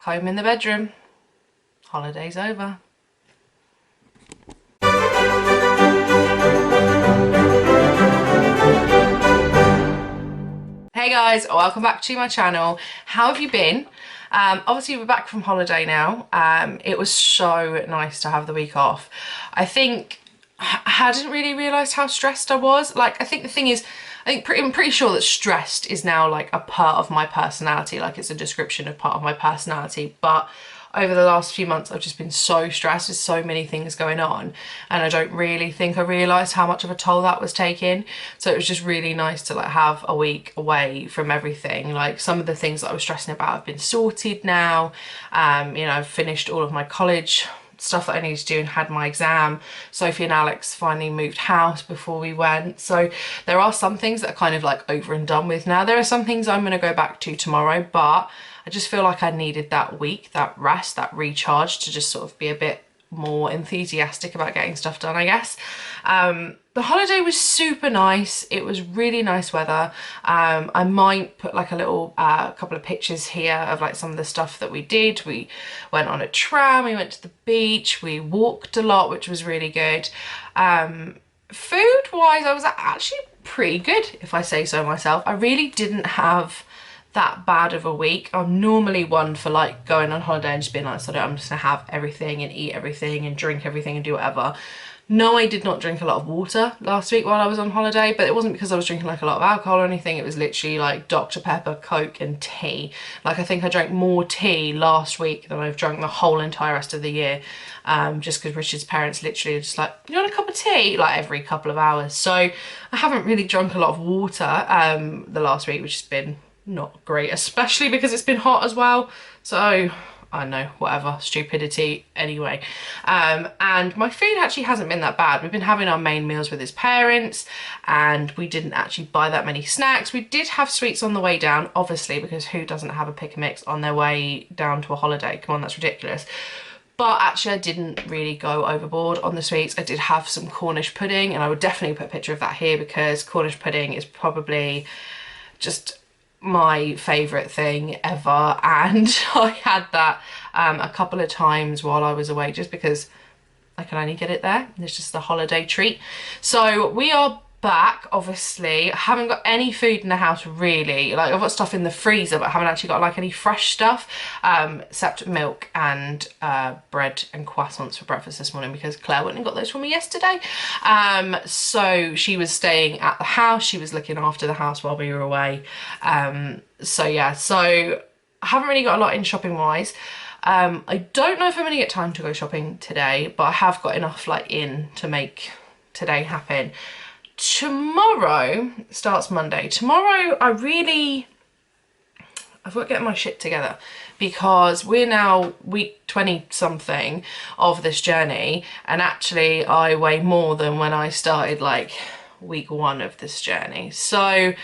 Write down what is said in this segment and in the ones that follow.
home in the bedroom. Holiday's over. Hey guys, welcome back to my channel. How have you been? Obviously we're back from holiday now. It was so nice to have the week off. I think I hadn't really realised how stressed I was. Like, I think the thing is, I'm pretty sure that stressed is now like a part of my personality, like it's a description of part of my personality. But over the last few months, I've just been so stressed with so many things going on, and I don't really think I realised how much of a toll that was taking. So it was just really nice to like have a week away from everything. Like, some of the things that I was stressing about have been sorted now. You know, I've finished all of my college stuff that I needed to do and had my exam. Sophie and Alex finally moved house before we went. So there are some things that are kind of like over and done with now. There are some things I'm going to go back to tomorrow, but I just feel like I needed that week, that rest, that recharge to just sort of be a bit more enthusiastic about getting stuff done, I guess. The holiday was super nice. It was really nice weather. I might put like a little couple of pictures here of like some of the stuff that we did. We went on a tram, we went to the beach, we walked a lot, which was really good. Food wise, I was actually pretty good, if I say so myself. I really didn't have that bad of a week. I'm normally one for like going on holiday and just being like, so I'm just gonna have everything and eat everything and drink everything and do whatever. No, I did not drink a lot of water last week while I was on holiday, but it wasn't because I was drinking like a lot of alcohol or anything. It was literally like Dr. Pepper, Coke and tea. Like, I think I drank more tea last week than I've drunk the whole entire rest of the year, just because Richard's parents literally are just like, you want a cup of tea? Like every couple of hours. So I haven't really drunk a lot of water the last week, which has been not great, especially because it's been hot as well. So I know, whatever, stupidity anyway. And my food actually hasn't been that bad. We've been having our main meals with his parents, and we didn't actually buy that many snacks. We did have sweets on the way down, obviously, because who doesn't have a pick and mix on their way down to a holiday? Come on, that's ridiculous. But actually I didn't really go overboard on the sweets. I did have some Cornish pudding, and I would definitely put a picture of that here because Cornish pudding is probably just my favourite thing ever, and I had that a couple of times while I was away just because I can only get it there. It's just a holiday treat. So we are back. Obviously I haven't got any food in the house really. Like, I've got stuff in the freezer, but I haven't actually got like any fresh stuff, except milk and bread and croissants for breakfast this morning because Claire went and got those for me yesterday. So she was staying at the house, she was looking after the house while we were away. So yeah, so I haven't really got a lot in shopping wise. I don't know if I'm gonna get time to go shopping today, but I have got enough like in to make today happen. Tomorrow starts Monday. Tomorrow I've got to get my shit together because we're now week 20 something of this journey, and actually I weigh more than when I started like week 1 of this journey. So I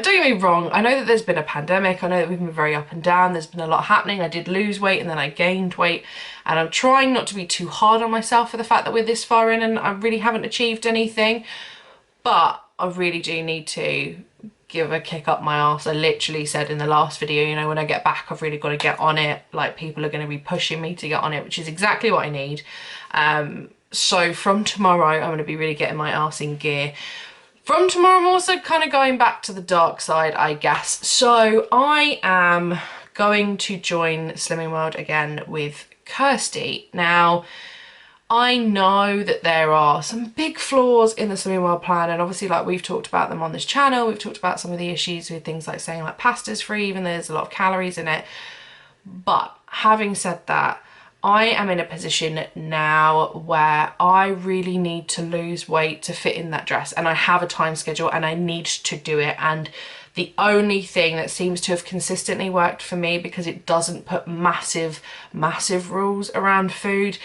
don't get me wrong, I know that there's been a pandemic, I know that we've been very up and down, there's been a lot happening. I did lose weight and then I gained weight, and I'm trying not to be too hard on myself for the fact that we're this far in and I really haven't achieved anything. But I really do need to give a kick up my arse. I literally said in the last video, you know, when I get back, I've really got to get on it. Like, people are going to be pushing me to get on it, which is exactly what I need. So from tomorrow, I'm going to be really getting my arse in gear. From tomorrow, I'm also kind of going back to the dark side, I guess. So I am going to join Slimming World again with Kirsty. Now, I know that there are some big flaws in the Slimming World plan, and obviously like we've talked about them on this channel. We've talked about some of the issues with things like saying like pasta's free, even though there's a lot of calories in it. But having said that, I am in a position now where I really need to lose weight to fit in that dress, and I have a time schedule and I need to do it. And the only thing that seems to have consistently worked for me, because it doesn't put massive rules around food,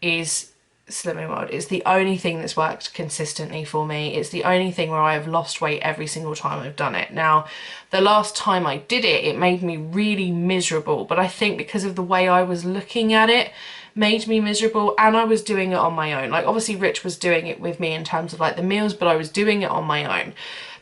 is Slimming World. It's the only thing that's worked consistently for me. It's the only thing where I've lost weight every single time I've done it. Now, the last time I did it, it made me really miserable, but I think because of the way I was looking at it made me miserable, and I was doing it on my own. Like, obviously Rich was doing it with me in terms of like the meals, but I was doing it on my own.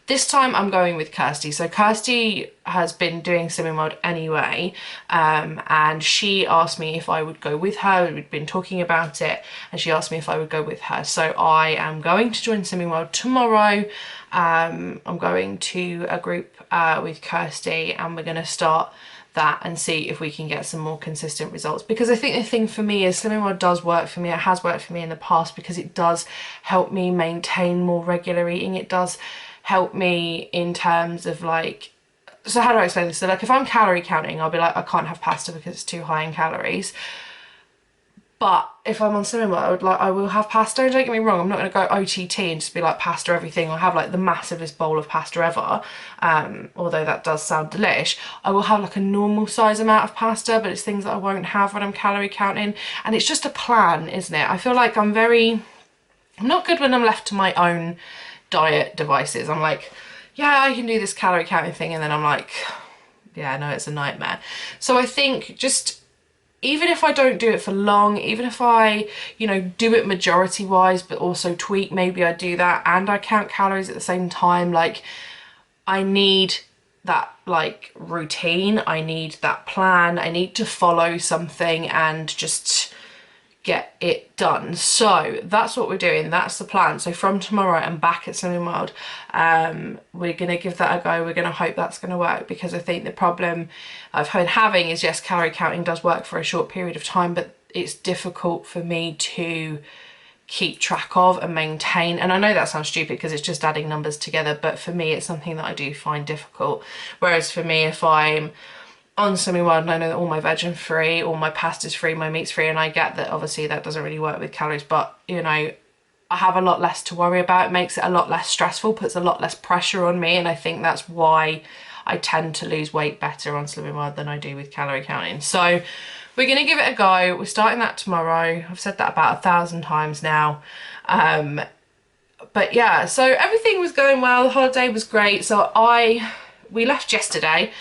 This time I'm going with Kirsty. So Kirsty has been doing swimming world anyway, and she asked me if I would go with her. We'd been talking about it, and she asked me if I would go with her. So I am going to join swimming world tomorrow. I'm going to a group with Kirsty, and we're going to start that and see if we can get some more consistent results, because I think the thing for me is swimming world does work for me. It has worked for me in the past because it does help me maintain more regular eating. It does help me in terms of like, so how do I explain this? So like if I'm calorie counting, I'll be like, I can't have pasta because it's too high in calories. But if I'm on swimming world, like I will have pasta. Don't get me wrong, I'm not going to go OTT and just be like pasta everything or have like the massivest bowl of pasta ever. Although that does sound delish. I will have like a normal size amount of pasta, but it's things that I won't have when I'm calorie counting. And it's just a plan, isn't it? I feel like I'm not good when I'm left to my own diet devices. I'm like, yeah, I can do this calorie counting thing, and then I'm like, yeah, no, it's a nightmare. So I think just, even if I don't do it for long, even if I, you know, do it majority wise, but also tweak, maybe I do that and I count calories at the same time, like I need that like routine, I need that plan, I need to follow something and just get it done. So that's what we're doing, that's the plan. So from tomorrow I'm back at Swimming World. We're gonna give that a go. We're gonna hope that's gonna work, because I think the problem I've been having is, yes, calorie counting does work for a short period of time, but it's difficult for me to keep track of and maintain. And I know that sounds stupid because it's just adding numbers together, but for me it's something that I do find difficult. Whereas for me, if I'm on Swimming World and I know that all my veg is free, all my pasta's free, my meat's free, and I get that obviously that doesn't really work with calories, but you know, I have a lot less to worry about. It makes it a lot less stressful, puts a lot less pressure on me, and I think that's why I tend to lose weight better on Swimming World than I do with calorie counting. So we're gonna give it a go. We're starting that tomorrow. I've said that about 1,000 times now. But yeah, so everything was going well. The holiday was great. So we left yesterday.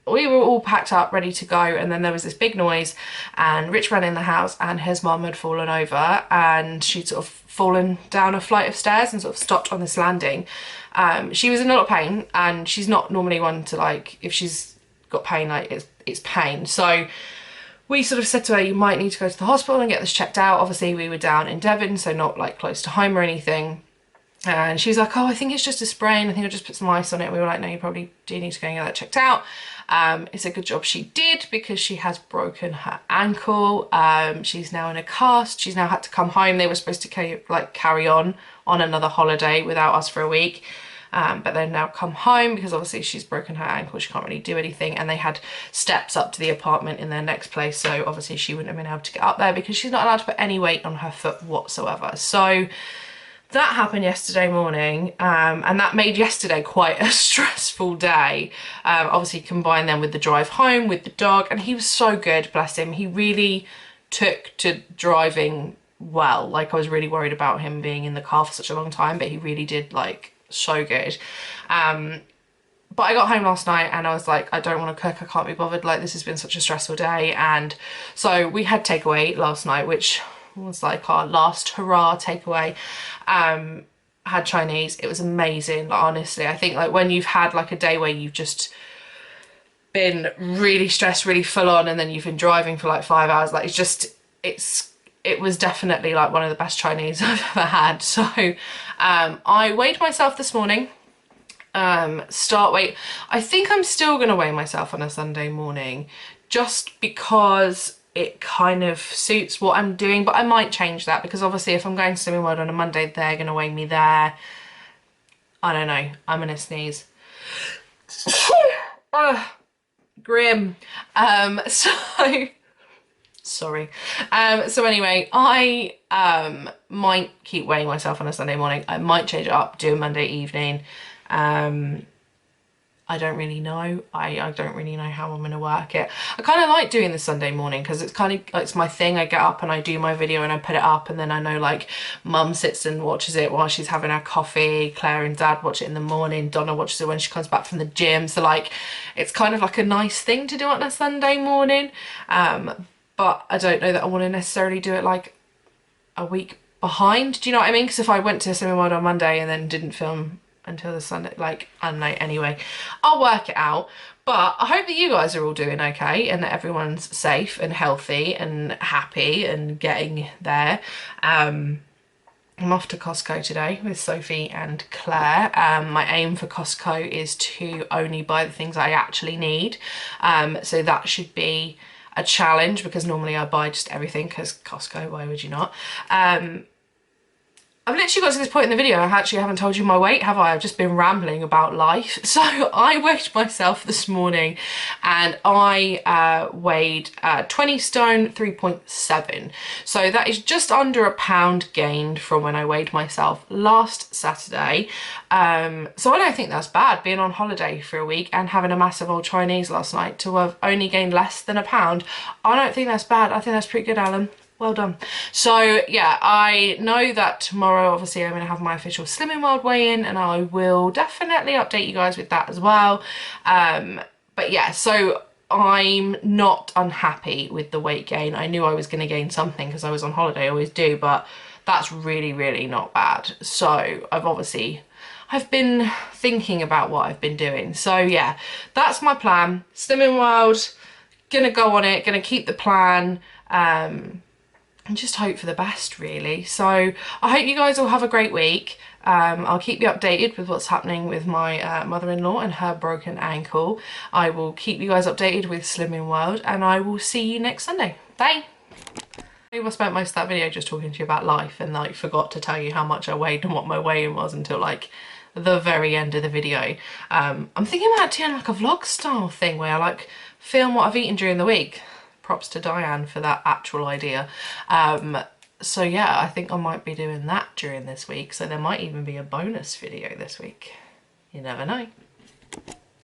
We were all packed up, ready to go, and then there was this big noise, and Rich ran in the house and his mum had fallen over, and she'd sort of fallen down a flight of stairs and sort of stopped on this landing. She was in a lot of pain, and she's not normally one to, like, if she's got pain, like it's pain. So we sort of said to her, you might need to go to the hospital and get this checked out. Obviously we were down in Devon, so not like close to home or anything. And she was like, oh, I think it's just a sprain. I think I'll just put some ice on it. We were like, no, you probably do need to go and get that checked out. It's a good job she did, because she has broken her ankle. She's now in a cast. She's now had to come home. They were supposed to carry on another holiday without us for a week. But they've now come home because obviously she's broken her ankle. She can't really do anything. And they had steps up to the apartment in their next place. So obviously she wouldn't have been able to get up there because she's not allowed to put any weight on her foot whatsoever. So that happened yesterday morning, and that made yesterday quite a stressful day. Obviously combined then with the drive home with the dog, and he was so good, bless him. He really took to driving well. Like, I was really worried about him being in the car for such a long time, but he really did, like, so good. But I got home last night and I was like, I don't want to cook, I can't be bothered, like this has been such a stressful day. And so we had takeaway last night, which was like our last hurrah takeaway. Had Chinese. It was amazing, like, honestly. I think like when you've had like a day where you've just been really stressed, really full on, and then you've been driving for like 5 hours, like it was definitely like one of the best Chinese I've ever had. So I weighed myself this morning. Start weight, I think I'm still gonna weigh myself on a Sunday morning just because it kind of suits what I'm doing, but I might change that because obviously if I'm going to Swimming World on a Monday, they're gonna weigh me there. I don't know, I'm gonna sneeze. Grim. So sorry. So anyway, I might keep weighing myself on a Sunday morning. I might change it up, do a Monday evening. I don't really know. I don't really know how I'm going to work it. I kind of like doing the Sunday morning because it's kind of, it's my thing. I get up and I do my video and I put it up, and then I know like mum sits and watches it while she's having her coffee. Claire and dad watch it in the morning. Donna watches it when she comes back from the gym. So like, it's kind of like a nice thing to do on a Sunday morning. But I don't know that I want to necessarily do it like a week behind. Do you know what I mean? Because if I went to Slimming World on Monday and then didn't film until the Sunday, like, I don't know, anyway, I'll work it out. But I hope that you guys are all doing okay and that everyone's safe and healthy and happy and getting there. I'm off to Costco today with Sophie and Claire. My aim for Costco is to only buy the things I actually need. So that should be a challenge, because normally I buy just everything, because Costco, why would you not? I've literally got to this point in the video, I actually haven't told you my weight, have I? I've just been rambling about life. So I weighed myself this morning and I weighed 20 stone 3.7. So that is just under a pound gained from when I weighed myself last Saturday. So I don't think that's bad, being on holiday for a week and having a massive old Chinese last night to have only gained less than a pound. I don't think that's bad. I think that's pretty good, Alan. Well done. So yeah, I know that tomorrow obviously I'm going to have my official Slimming World weigh-in, and I will definitely update you guys with that as well. But yeah, so I'm not unhappy with the weight gain. I knew I was going to gain something because I was on holiday, I always do, but that's really, really not bad. So I've been thinking about what I've been doing. So yeah, that's my plan. Slimming World, gonna go on it, gonna keep the plan. And just hope for the best, really. So I hope you guys all have a great week. I'll keep you updated with what's happening with my mother-in-law and her broken ankle. I will keep you guys updated with Slimming World, and I will see you next Sunday. Bye. I spent most of that video just talking to you about life, and like forgot to tell you how much I weighed and what my weigh-in was until like the very end of the video. I'm thinking about doing like a vlog style thing where I like film what I've eaten during the week. Props to Diane for that actual idea. So yeah, I think I might be doing that during this week, so there might even be a bonus video this week. You never know.